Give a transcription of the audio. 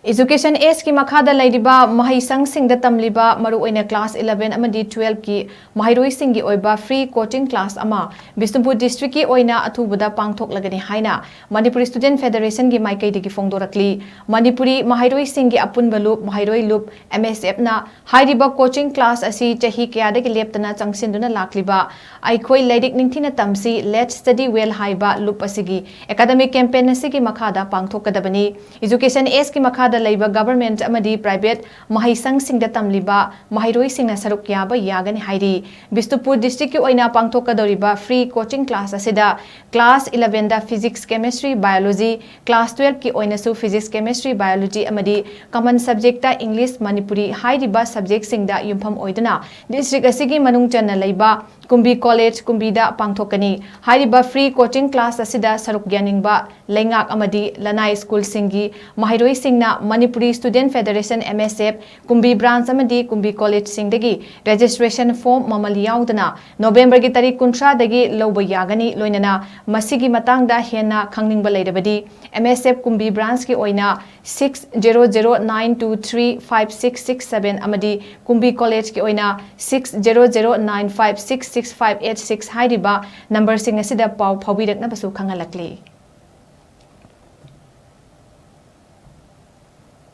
Education S ki makhada LEIRIBA MAHEISANG TAMLIBA MARU OINA class 11 amadi 12 ki Maheiroisinggi Oiba free coaching class ama BISHNUPUR district ki OINA Athubada Pangthoklagani HAINA MANIPUR student federation ki MAIKEIDAGI PHONGDORAKLI manipuri Maheiroisinggi apunba loop Mahairoi loop MSF na hairiba coaching class asi chahi kayadagi leptana changsinduna lakliba aikhoi lairik ningthina tamsi let's study well haiba loop asigi academic campaign asigi makhada pangthokadabani education S ki makhada Leiba government amadi private Maheisangsingda tamliba Maheiroisingna saruk yaba yagani hairi BISHNUPUR district ki oina pangthokadoriba free coaching class asida class 11 da physics chemistry biology class 12 ki oina su physics chemistry biology amadi common subject ta English manipuri hairiba subject singda yumpham oiduna district asigi manung channa leiba Kumbi college kumbi da pangthokani hairiba free coaching class asida saruk yaningba lengak amadi lanai school singi Maheiroisingna Manipuri Student Federation MSF Kumbi branch amadi Kumbi college singdagi registration form mamali yaudana November gi tarik 30 dagi loba yagani loinana masigi matangda hena khangningba leirabadi MSF Kumbi branch ki oina 6009235667 amadi Kumbi college ki oina 6009566586 hairiba number sing asida pau phawirak na basu khangalakli